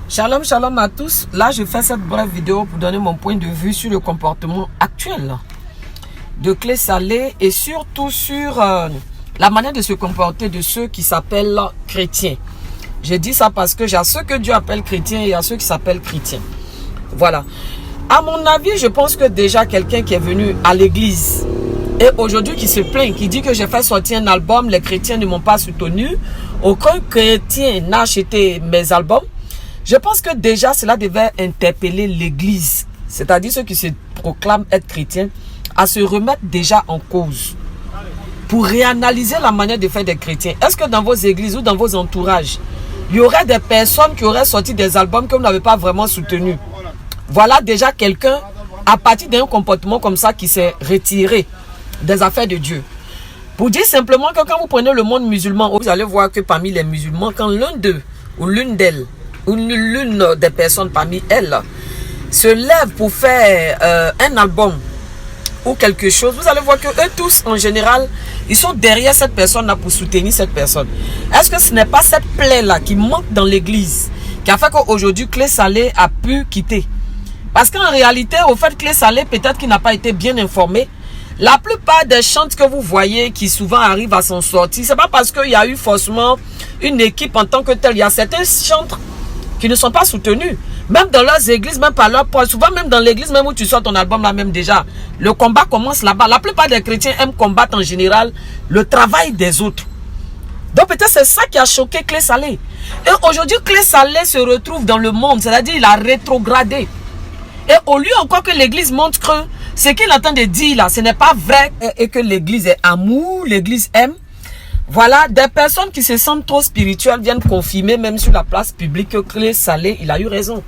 Shalom, shalom à tous. Là, je fais cette brève vidéo pour donner mon point de vue sur le comportement actuel de Clé Salé et surtout sur la manière de se comporter de ceux qui s'appellent chrétiens. J'ai dit ça parce que j'ai ceux que Dieu appelle chrétiens et il y a ceux qui s'appellent chrétiens. Voilà. À mon avis, je pense que déjà quelqu'un qui est venu à l'église et aujourd'hui qui se plaint, qui dit que j'ai fait sortir un album, les chrétiens ne m'ont pas soutenu, aucun chrétien n'a acheté mes albums. Je pense que déjà cela devait interpeller l'église, c'est-à-dire ceux qui se proclament être chrétiens, à se remettre déjà en cause pour réanalyser la manière de faire des chrétiens. Est-ce que dans vos églises ou dans vos entourages, il y aurait des personnes qui auraient sorti des albums que vous n'avez pas vraiment soutenus? Voilà déjà quelqu'un, à partir d'un comportement comme ça, qui s'est retiré des affaires de Dieu. Pour dire simplement que quand vous prenez le monde musulman, vous allez voir que parmi les musulmans, quand l'un d'eux ou l'une d'elles, ou l'une des personnes parmi elles se lève pour faire un album ou quelque chose, vous allez voir que eux tous en général, ils sont derrière cette personne-là pour soutenir cette personne. Est-ce que ce n'est pas cette plaie-là qui manque dans l'église qui a fait qu'aujourd'hui Clé Salé a pu quitter? Parce qu'en réalité, au fait, Clé Salé, peut-être qu'il n'a pas été bien informé. La plupart des chantes que vous voyez qui souvent arrivent à s'en sortir, c'est pas parce qu'il y a eu forcément une équipe en tant que telle. Il y a certains chantres qui ne sont pas soutenus, même dans leurs églises, même par leur poids. Souvent même dans l'église, même où tu sors ton album là même déjà, le combat commence là-bas. La plupart des chrétiens aiment combattre en général le travail des autres. Donc peut-être c'est ça qui a choqué Clé Salé. Et aujourd'hui Clé Salé se retrouve dans le monde, c'est-à-dire il a rétrogradé. Et au lieu encore que l'église montre que ce qu'il entend de dire là, ce n'est pas vrai et que l'église est amour, l'église aime. Voilà, des personnes qui se sentent trop spirituelles viennent confirmer même sur la place publique que Clé Salé, il a eu raison.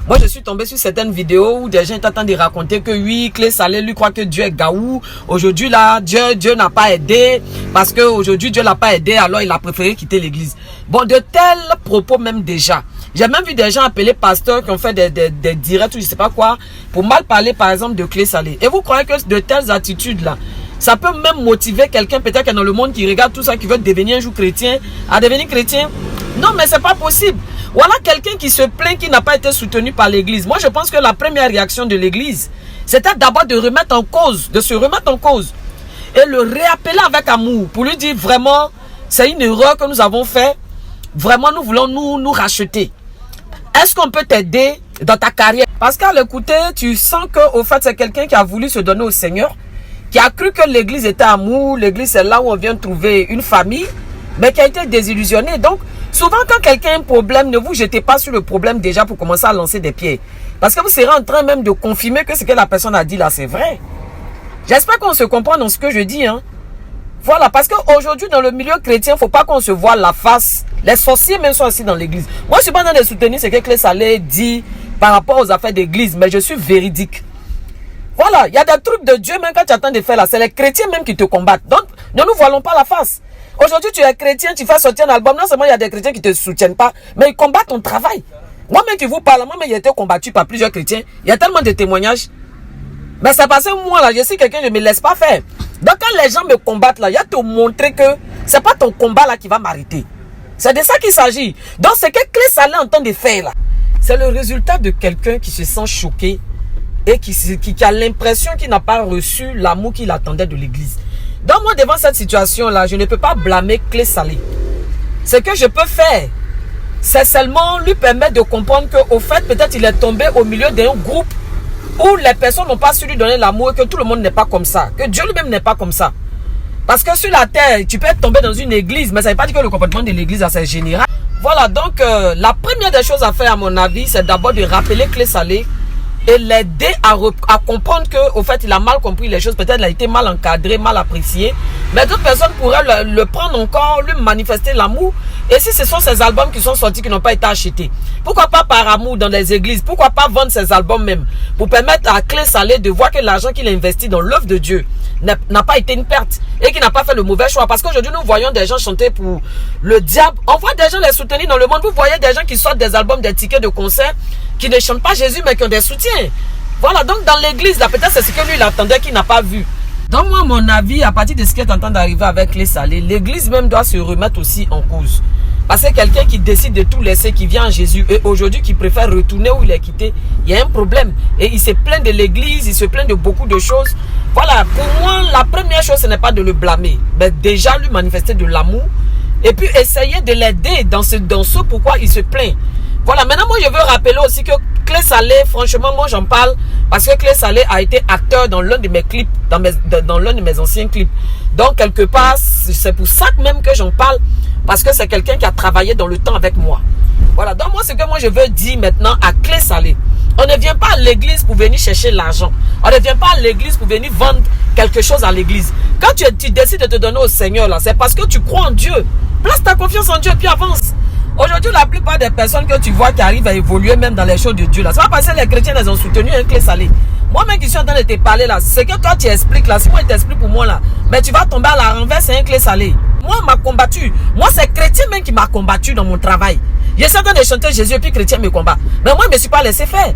Moi, je suis tombé sur certaines vidéos où des gens t'attendent de raconter que oui, Clé Salé, lui croit que Dieu est gaou. Aujourd'hui, là, Dieu n'a pas aidé. Parce qu'aujourd'hui, Dieu l'a pas aidé, alors il a préféré quitter l'église. Bon, de tels propos même déjà. J'ai même vu des gens appelés pasteurs qui ont fait des directs ou je sais pas quoi pour mal parler, par exemple, de Clé Salé. Et vous croyez que de telles attitudes-là, ça peut même motiver quelqu'un peut-être qui est dans le monde qui regarde tout ça, qui veut devenir un jour chrétien, à devenir chrétien? Non, mais c'est pas possible. Voilà quelqu'un qui se plaint qui n'a pas été soutenu par l'église. Moi, je pense que la première réaction de l'église, c'était d'abord de remettre en cause, de se remettre en cause. Et le réappeler avec amour pour lui dire vraiment, c'est une erreur que nous avons faite. Vraiment, nous voulons nous racheter. Est-ce qu'on peut t'aider dans ta carrière? Parce qu'à l'écouter, tu sens qu'au fait, c'est quelqu'un qui a voulu se donner au Seigneur, qui a cru que l'église était amour, l'église c'est là où on vient trouver une famille, mais qui a été désillusionné. Donc, souvent quand quelqu'un a un problème, ne vous jetez pas sur le problème déjà pour commencer à lancer des pieds. Parce que vous serez en train même de confirmer que ce que la personne a dit là, c'est vrai. J'espère qu'on se comprend dans ce que je dis. Hein. Voilà, parce qu'aujourd'hui dans le milieu chrétien, il ne faut pas qu'on se voit la face. Les sorciers même sont assis dans l'église. Moi, je ne suis pas en train de soutenir ce que Clé Salé dit par rapport aux affaires d'église, mais je suis véridique. Voilà, il y a des trucs de Dieu même quand tu attends de faire là. C'est les chrétiens même qui te combattent. Donc, ne nous voilons pas la face. Aujourd'hui, tu es chrétien, tu fais sortir un album. Non seulement il y a des chrétiens qui ne te soutiennent pas, mais ils combattent ton travail. Moi-même qui vous parle, moi-même, j'ai été combattu par plusieurs chrétiens. Il y a tellement de témoignages. Mais c'est parce que moi, là, je suis quelqu'un, je ne me laisse pas faire. Donc, quand les gens me combattent là, il y a te montrer que ce n'est pas ton combat là qui va m'arrêter. C'est de ça qu'il s'agit. Donc, ce que Clé Salé entend de faire là, c'est le résultat de quelqu'un qui se sent choqué et qui a l'impression qu'il n'a pas reçu l'amour qu'il attendait de l'église. Donc moi, devant cette situation-là, je ne peux pas blâmer Clé Salé. Ce que je peux faire, c'est seulement lui permettre de comprendre qu'au fait, peut-être il est tombé au milieu d'un groupe où les personnes n'ont pas su lui donner l'amour et que tout le monde n'est pas comme ça. Que Dieu lui-même n'est pas comme ça. Parce que sur la terre, tu peux tomber dans une église, mais ça ne veut pas dire que le comportement de l'église, c'est général. Voilà, donc la première des choses à faire, à mon avis, c'est d'abord de rappeler Clé Salé et l'aider à comprendre qu'au fait, il a mal compris les choses. Peut-être qu'il a été mal encadré, mal apprécié. Mais d'autres personnes pourraient le prendre encore, lui manifester l'amour. Et si ce sont ces albums qui sont sortis, qui n'ont pas été achetés, pourquoi pas par amour dans les églises? Pourquoi pas vendre ces albums même? Pour permettre à Clé Salé de voir que l'argent qu'il a investi dans l'œuvre de Dieu n'a pas été une perte. Et qu'il n'a pas fait le mauvais choix. Parce qu'aujourd'hui, nous voyons des gens chanter pour le diable. On voit des gens les soutenir dans le monde. Vous voyez des gens qui sortent des albums, des tickets de concert, qui ne chantent pas Jésus, mais qui ont des soutiens. Voilà, donc dans l'église, là, peut-être c'est ce que lui, il attendait, qu'il n'a pas vu. Donc moi, à mon avis, à partir de ce qui est en train d'arriver avec Clé Salé, l'église même doit se remettre aussi en cause. Parce que quelqu'un qui décide de tout laisser, qui vient en Jésus, et aujourd'hui qui préfère retourner où il est quitté, il y a un problème. Et il se plaint de l'église, il se plaint de beaucoup de choses. Voilà, pour moi, la première chose, ce n'est pas de le blâmer. Mais déjà, lui manifester de l'amour. Et puis, essayer de l'aider dans ce pourquoi il se plaint. Voilà, maintenant, moi, je veux rappeler aussi que Clé Salé, franchement, moi, j'en parle parce que Clé Salé a été acteur dans l'un de mes clips, dans l'un de mes anciens clips. Donc, quelque part, c'est pour ça même que j'en parle, parce que c'est quelqu'un qui a travaillé dans le temps avec moi. Voilà, donc moi, ce que moi, je veux dire maintenant à Clé Salé, on ne vient pas à l'église pour venir chercher l'argent. On ne vient pas à l'église pour venir vendre quelque chose à l'église. Quand tu décides de te donner au Seigneur, là, c'est parce que tu crois en Dieu. Place ta confiance en Dieu et puis avance. Aujourd'hui, la plupart des personnes que tu vois qui arrivent à évoluer même dans les choses de Dieu, là, ça va passer, les chrétiens les ont soutenus un Clé Salé. Moi-même qui suis en train de te parler là, c'est que toi tu expliques là, si moi je t'explique pour moi là, mais tu vas tomber à la renverse, c'est un Clé Salé. Moi, m'a combattu. Moi, c'est chrétien même qui m'a combattu dans mon travail. Je suis en train de chanter Jésus et puis chrétien me combat. Mais moi, je ne me suis pas laissé faire.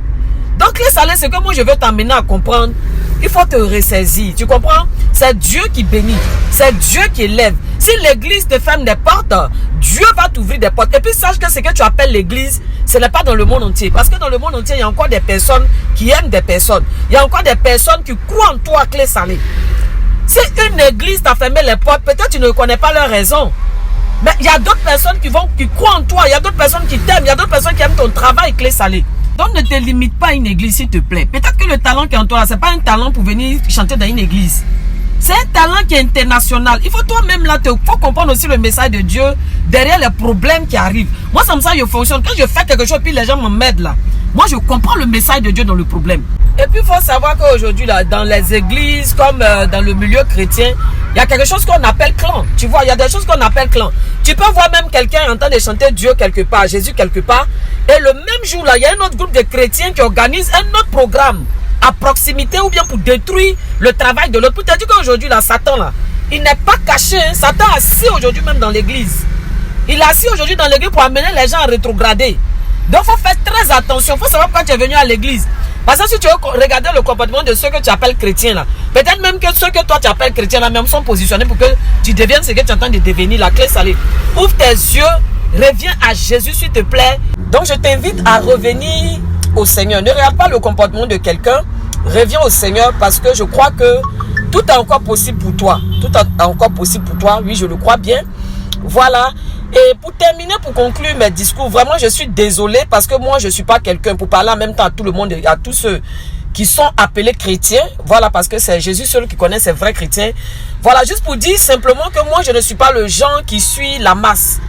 Donc, Clé Salé, c'est que moi, je veux t'amener à comprendre. Il faut te ressaisir. Tu comprends? C'est Dieu qui bénit. C'est Dieu qui élève. Si l'église te ferme des portes, Dieu va t'ouvrir des portes. Et puis, sache que ce que tu appelles l'église, ce n'est pas dans le monde entier. Parce que dans le monde entier, il y a encore des personnes qui aiment des personnes. Il y a encore des personnes qui croient en toi, Clé Salé. Si une église t'a fermé les portes, peut-être tu ne connais pas leur raison. Mais il y a d'autres personnes qui croient en toi. Il y a d'autres personnes qui t'aiment. Il y a d'autres personnes qui aiment ton travail, Clé Salé. Donc ne te limite pas à une église, s'il te plaît. Peut-être que le talent qui est en toi, ce n'est pas un talent pour venir chanter dans une église. C'est un talent qui est international. Il faut toi-même là, faut comprendre aussi le message de Dieu derrière les problèmes qui arrivent. Moi, ça me semble que je fonctionne. Quand je fais quelque chose, puis les gens m'aident là. Moi, je comprends le message de Dieu dans le problème. Et puis, il faut savoir qu'aujourd'hui, là, dans les églises, comme dans le milieu chrétien, il y a quelque chose qu'on appelle clan. Tu vois, il y a des choses qu'on appelle clan. Tu peux voir même quelqu'un en train de chanter Dieu quelque part, Jésus quelque part. Et le même jour, là, il y a un autre groupe de chrétiens qui organise un autre programme à proximité ou bien pour détruire le travail de l'autre. Pour te dire qu'aujourd'hui, là, Satan, là, il n'est pas caché. Hein. Satan est assis aujourd'hui même dans l'église. Il est assis aujourd'hui dans l'église pour amener les gens à rétrograder. Donc, il faut faire très attention. Il faut savoir pourquoi tu es venu à l'église. Parce que si tu veux regarder le comportement de ceux que tu appelles chrétiens, là, peut-être même que ceux que toi tu appelles chrétiens, là, même sont positionnés pour que tu deviennes ce que tu es en train de devenir, la Clé Salé. Ouvre tes yeux, reviens à Jésus, s'il te plaît. Donc, je t'invite à revenir au Seigneur. Ne regarde pas le comportement de quelqu'un. Reviens au Seigneur parce que je crois que tout est encore possible pour toi. Tout est encore possible pour toi. Oui, je le crois bien. Voilà. Et pour terminer, pour conclure mes discours, vraiment, je suis désolé parce que moi, je ne suis pas quelqu'un pour parler en même temps à tout le monde, à tous ceux qui sont appelés chrétiens. Voilà, parce que c'est Jésus seul qui connaît ces vrais chrétiens. Voilà, juste pour dire simplement que moi, je ne suis pas le genre qui suit la masse.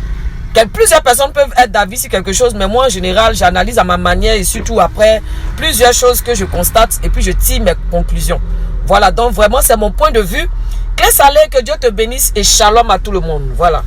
Plusieurs personnes peuvent être d'avis sur quelque chose, mais moi, en général, j'analyse à ma manière et surtout après plusieurs choses que je constate et puis je tire mes conclusions. Voilà, donc vraiment, c'est mon point de vue. Clé Salé, que Dieu te bénisse et shalom à tout le monde. Voilà.